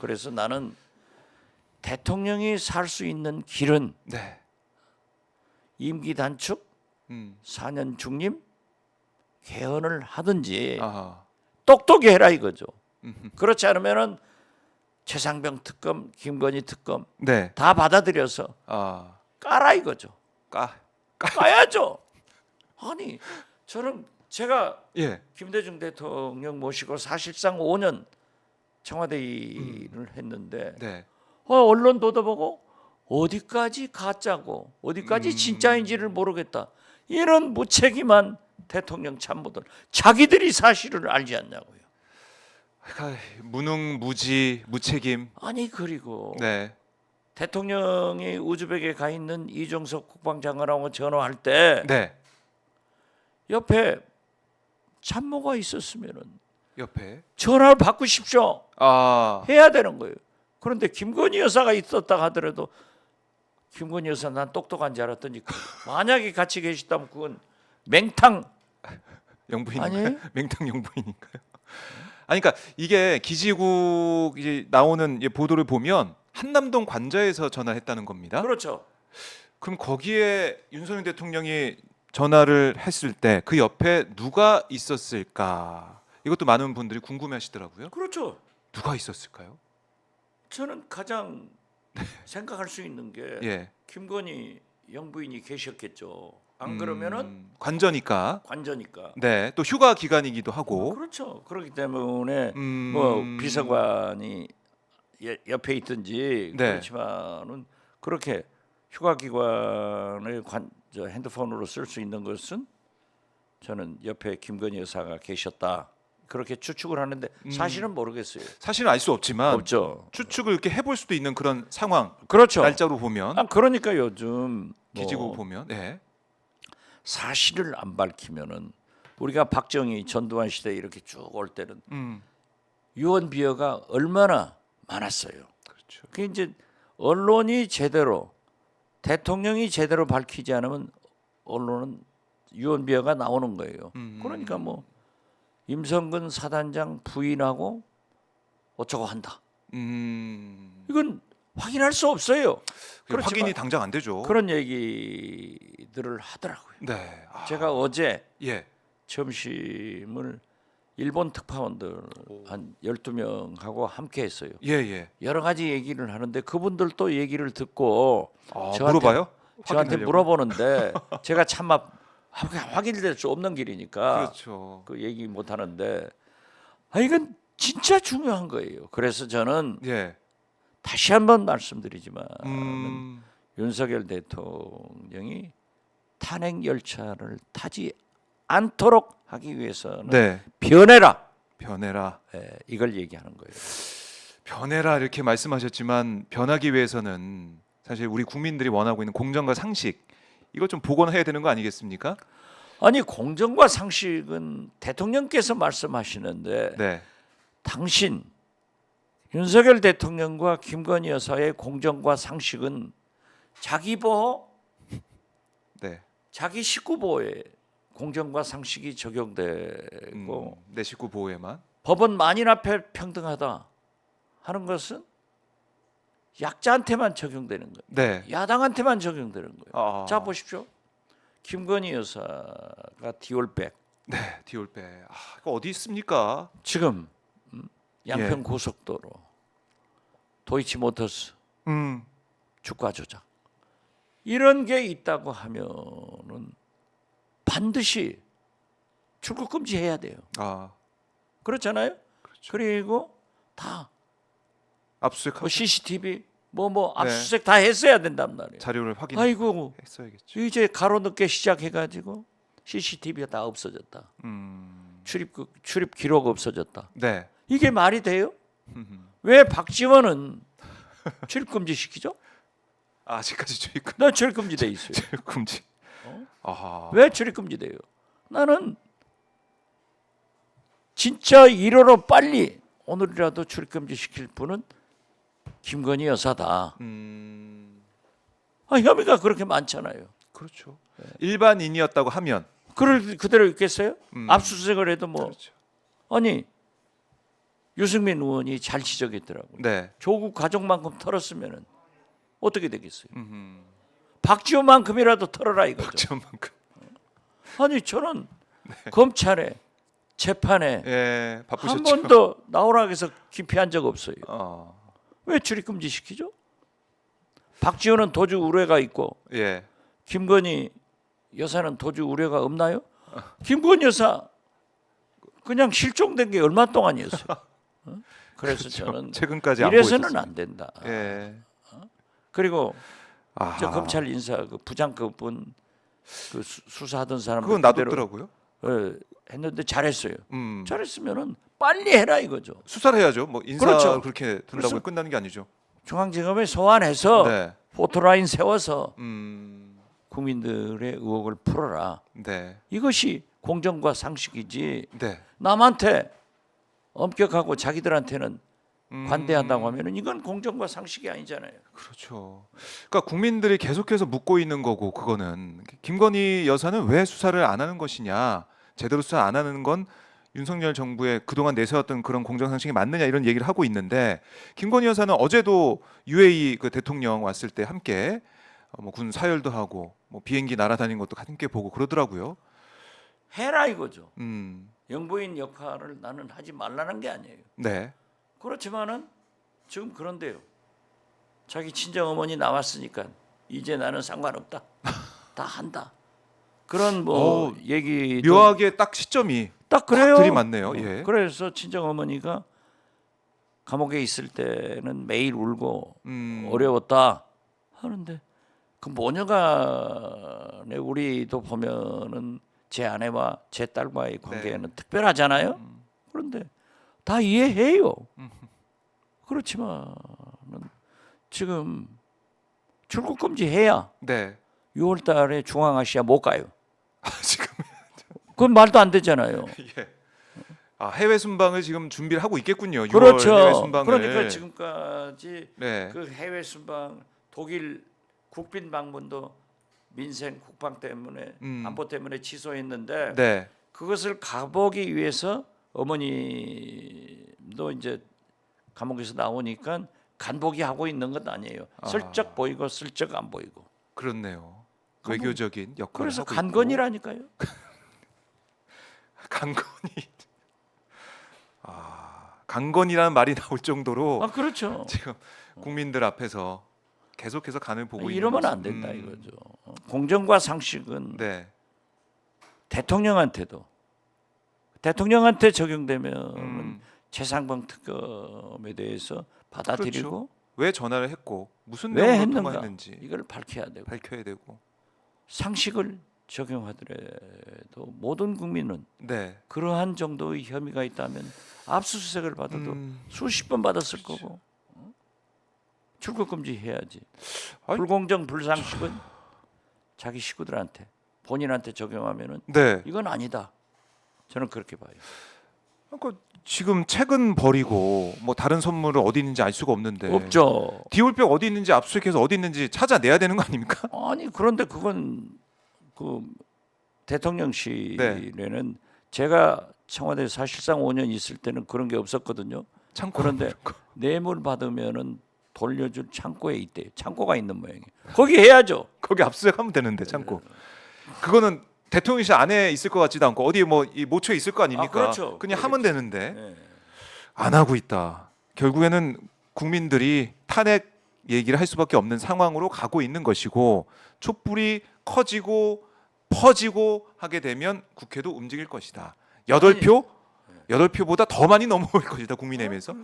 그래서 나는 대통령이 살 수 있는 길은 네. 임기 단축, 4년 중임, 개헌을 하든지 아. 똑똑히 해라 이거죠. 그렇지 않으면은 최상병 특검, 김건희 특검 네. 다 받아들여서 아. 까라 이거죠. 까. 까야죠. 아니 저는 제가 예. 김대중 대통령 모시고 사실상 5년 청와대 일을 했는데 네. 언론 보도보고 어디까지 가짜고 어디까지 진짜인지를 모르겠다. 이런 무책임한 대통령 참모들 자기들이 사실을 알지 않냐고요. 무능무지 무책임. 아니 그리고 네. 대통령이 우즈벡에 가 있는 이종석 국방장관하고 전화할 때 네. 옆에 참모가 있었으면은 옆에. 전화를 바꾸십시오 아. 해야 되는 거예요. 그런데 김건희 여사가 있었다 하더라도 김건희 여사 난 똑똑한 줄 알았더니 만약에 같이 계시다면 그건 맹탕 영부인인가요? 아니에요? 맹탕 영부인인가요? 아니 그러니까 이게 기지국 이제 나오는 보도를 보면 한남동 관저에서 전화했다는 겁니다. 그렇죠. 그럼 거기에 윤석열 대통령이 전화를 했을 때 그 옆에 누가 있었을까? 이것도 많은 분들이 궁금해하시더라고요. 그렇죠. 누가 있었을까요? 저는 가장 생각할 수 있는 게 예. 김건희 영부인이 계셨겠죠. 안 그러면은 관저니까. 관저니까. 네. 또 휴가 기간이기도 하고. 그렇죠. 그렇기 때문에 뭐 비서관이 옆에 있든지 네. 그렇지만은 그렇게 휴가 기관을 핸드폰으로 쓸 수 있는 것은 저는 옆에 김건희 여사가 계셨다 그렇게 추측을 하는데 사실은 모르겠어요. 사실은 알 수 없지만 없죠. 추측을 이렇게 해볼 수도 있는 그런 상황. 그렇죠. 날짜로 보면 그러니까 요즘 기지국 보면. 네. 사실을 안 밝히면은 우리가 박정희 전두환 시대 이렇게 쭉 올 때는 유언 비어가 얼마나 많았어요. 그렇죠. 그 이제 언론이 제대로 대통령이 제대로 밝히지 않으면 언론은 유언 비어가 나오는 거예요. 그러니까 뭐 임성근 사단장 부인하고 어쩌고 한다. 이건 확인할 수 없어요. 확인이 당장 안 되죠. 그런 얘기들을 하더라고요. 네. 제가 어제 예. 점심을 일본 특파원들 한 12명하고 함께 했어요. 예, 예. 여러 가지 얘기를 하는데 그분들도 얘기를 듣고 물어봐요? 저한테 확인하려고? 물어보는데 제가 참아 확인될 수 없는 길이니까 그렇죠. 그 얘기 못 하는데 이건 진짜 중요한 거예요. 그래서 저는 예. 다시 한번 말씀드리지만 윤석열 대통령이 탄핵 열차를 타지 않도록 하기 위해서는 네. 변해라. 변해라. 이걸 얘기하는 거예요. 변해라 이렇게 말씀하셨지만 변하기 위해서는 사실 우리 국민들이 원하고 있는 공정과 상식 이걸 좀 복원해야 되는 거 아니겠습니까? 아니 공정과 상식은 대통령께서 말씀하시는데 네. 당신 윤석열 대통령과 김건희 여사의 공정과 상식은 자기 보호, 네. 자기 식구 보호에 공정과 상식이 적용되고 내 식구 보호에만. 법은 만인 앞에 평등하다 하는 것은 약자한테만 적용되는 거예요. 네. 야당한테만 적용되는 거예요. 아. 자 보십시오. 김건희 여사가 디올백 네. 디올배. 이거 어디 있습니까? 지금 양평 예. 고속도로 도이치모터스 주가 조작 이런 게 있다고 하면은 반드시 출국 금지해야 돼요. 그렇잖아요. 그렇죠. 그리고 다 압수수색하고 CCTV 뭐 네. 압수수색 다 했어야 된단 말이에요. 자료를 아이고 확인했어야겠죠. 이제 가로늦게 시작해가지고 CCTV가 다 없어졌다. 출입 기록 없어졌다. 네. 이게 말이 돼요? 왜 박지원은 출입 금지 시키죠? 아직까지 출입 나 출입 금지돼 있어요. 금지. 왜 출입 금지돼요? 나는 진짜 1호로 빨리 오늘이라도 출입 금지 시킬 분은 김건희 여사다. 혐의가 그렇게 많잖아요. 그렇죠. 일반인이었다고 하면 그대로 있겠어요? 압수수색을 해도 뭐 그렇죠. 아니 유승민 의원이 잘 지적했더라고요. 네. 조국 가족만큼 털었으면은 어떻게 되겠어요? 음흠. 박지원만큼이라도 털어라 이거죠. 박지원만큼. 아니 저는 검찰에 재판에 예, 한 바쁘셨죠. 번도 나오라 해서 기피한 적 없어요. 왜 출입금지 시키죠? 박지원은 도주 우려가 있고 예. 김건희 여사는 도주 우려가 없나요? 김건희 여사 그냥 실종된 게 얼마 동안이었어요. 그래서 저는 최근까지 안 이래서는 보여줬습니다. 안 된다. 예. 그리고 아, 저 검찰 인사 그 부장급분 그 수사하던 사람 그건 놔뒀더라고요. 했는데 잘했어요. 음. 잘했으면은 빨리 해라 이거죠. 수사를 해야죠. 뭐 인사 그렇죠. 그렇게 된다고 그래서- 끝나는 게 아니죠. 중앙지검에 소환해서 네. 포토라인 세워서 음. 국민들의 의혹을 풀어라. 네. 이것이 공정과 상식이지. 네. 남한테 엄격하고 자기들한테는 음. 관대한다고 하면은 이건 공정과 상식이 아니잖아요. 그렇죠. 그러니까 국민들이 계속해서 묻고 있는 거고 그거는 김건희 여사는 왜 수사를 안 하는 것이냐, 제대로 수사 안 하는 건 윤석열 정부의 그동안 내세웠던 그런 공정 상식이 맞느냐 이런 얘기를 하고 있는데 김건희 여사는 어제도 UAE 그 대통령 왔을 때 함께 뭐 군 사열도 하고 뭐 비행기 날아다니는 것도 함께 보고 그러더라고요. 해라 이거죠. 음. 영부인 역할을 나는 하지 말라는 게 아니에요. 네. 그렇지만은 지금 그런데요. 자기 친정 어머니 나왔으니까 이제 나는 상관없다. 다 한다. 그런 뭐 어, 얘기도 묘하게 딱 시점이 딱 그래요. 들이맞네요. 예. 그래서 친정 어머니가 감옥에 있을 때는 매일 울고 어려웠다 하는데 그 모녀간에 우리도 보면은 제 아내와 제 딸과의 관계는 특별하잖아요. 그런데 다 이해해요. 그렇지만은 지금 출국 금지해야 네. 6월달에 중앙아시아 못 가요. 지금 그건 말도 안 되잖아요. 예. 아, 해외 순방을 지금 준비를 하고 있겠군요. 6월 그렇죠. 해외 순방을. 그러니까 지금까지 네. 그 해외 순방 독일 국빈 방문도 민생 국방 때문에 안보 때문에 취소했는데 네. 그것을 가보기 위해서 어머니도 이제 감옥에서 나오니까 간보기 하고 있는 것 아니에요. 슬쩍 보이고 슬쩍 안 보이고. 그렇네요. 외교적인 역할을 그래서 하고 간건이라니까요. 있고. 강건이. 아, 강건이라는 말이 나올 정도로 아 그렇죠. 지금 국민들 앞에서 계속해서 간을 보고 있는 이러면 모습. 안 된다 이거죠. 공정과 상식은 네. 대통령한테도 대통령한테 적용되면 음. 최상병 특검에 대해서 받아들이고 그렇죠. 왜 전화를 했고 무슨 왜 내용으로 했는가 통화했는지 이걸 밝혀야 되고 밝혀야 되고. 상식을 적용하더라도 모든 국민은 네. 그러한 정도의 혐의가 있다면 압수수색을 받아도 수십 번 받았을 거고 출국 금지해야지. 아니, 불공정 불상식은 자기 식구들한테 본인한테 적용하면은 네. 이건 아니다. 저는 그렇게 봐요. 그러니까 지금 책은 버리고 뭐 다른 선물을 어디 있는지 알 수가 없는데 없죠. 디올백 어디 있는지 압수수색해서 어디 있는지 찾아내야 되는 거 아닙니까? 아니 그런데 그건 그 대통령실에는 제가 청와대 사실상 5년 있을 때는 그런 게 없었거든요. 창고. 그런데 뇌물 받으면은 돌려줄 창고에 있대요. 창고가 있는 모양이에요. 거기 해야죠. 거기 압수수색하면 되는데 창고. 그거는 대통령실 안에 있을 것 같지도 않고 어디 뭐 이 모처에 있을 거 아닙니까? 그렇죠. 그냥 하면 되는데 네. 안 하고 있다. 결국에는 국민들이 탄핵 얘기를 할 수밖에 없는 상황으로 가고 있는 것이고 촛불이 커지고 퍼지고 하게 되면 국회도 움직일 것이다. 8표? 8표보다 더 많이 넘어올 것이다. 국민의힘에서.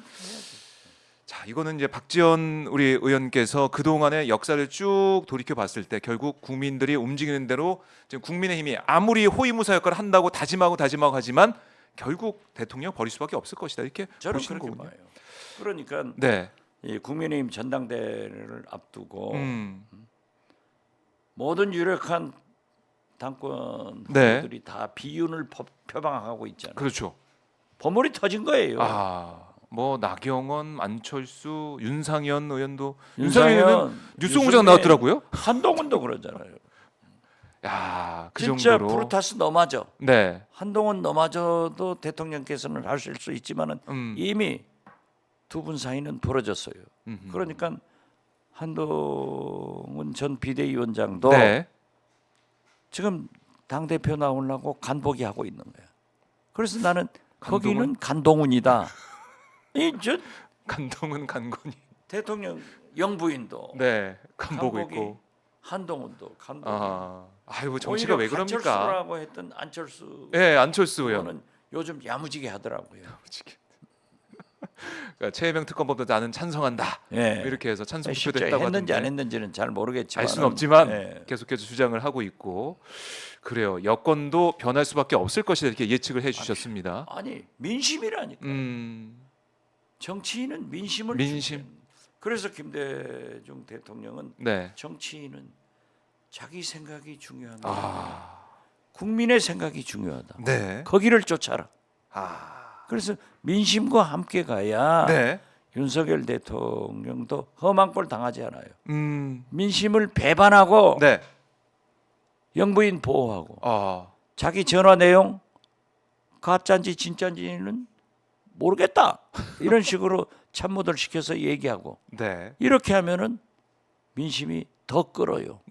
자, 이거는 이제 박지원 우리 의원께서 그동안의 역사를 쭉 돌이켜 봤을 때 결국 국민들이 움직이는 대로 지금 국민의힘이 아무리 호위무사 역할을 한다고 다짐하고 하지만 결국 대통령 버릴 수밖에 없을 것이다. 이렇게 저는 보시는 그렇게 거군요. 봐요. 그러니까 네. 이 국민의힘 전당대회를 앞두고 음. 모든 유력한 당권 네. 후보들이 다 비윤을 표방하고 있잖아요. 그렇죠. 버물이 터진 거예요. 아, 뭐 나경원, 안철수, 윤상현 의원도 윤상현 의원은 뉴스 공장 유승민, 나왔더라고요. 한동훈도 그러잖아요. 야, 그 진짜 정도로. 브루타스 너마저 네. 한동훈 너마저도 대통령께서는 하실 수 있지만은 이미 두 분 사이는 벌어졌어요. 그러니까 한동훈 전 비대위원장도 네. 지금 당 대표 나오려고 간보기 하고 있는 거야. 그래서 나는 간동훈? 거기는 간동훈이다. 이저 간동은 간건이. 대통령 영부인도 네. 간보고 간보기, 있고. 한동훈도 간보기. 아이고 정치가 왜 그럽니까? 안철수라고 했던 안철수 예, 안철수 의원. 의원은 요즘 야무지게 하더라고요. 그러니까 최혜명 특검법도 나는 찬성한다. 예. 이렇게 해서 찬성 투표도 실제 했다고 했는지 하던데. 안 했는지는 잘 모르겠지만 알 수는 없지만 예. 계속해서 주장을 하고 있고 그래요. 여건도 변할 수밖에 없을 것이다 이렇게 예측을 해주셨습니다. 아니 민심이라니까. 정치인은 민심을 민심. 중시하는. 그래서 김대중 대통령은 네. 정치인은 자기 생각이 중요합니다. 국민의 생각이 중요하다. 네. 거기를 쫓아라. 아. 그래서 민심과 함께 가야 네. 윤석열 대통령도 험한 꼴 당하지 않아요. 민심을 배반하고 네. 영부인 보호하고 아. 자기 전화 내용 가짜인지 진짜인지는 모르겠다. 이런 식으로 참모들 시켜서 얘기하고 네. 이렇게 하면은 민심이 더 끌어요.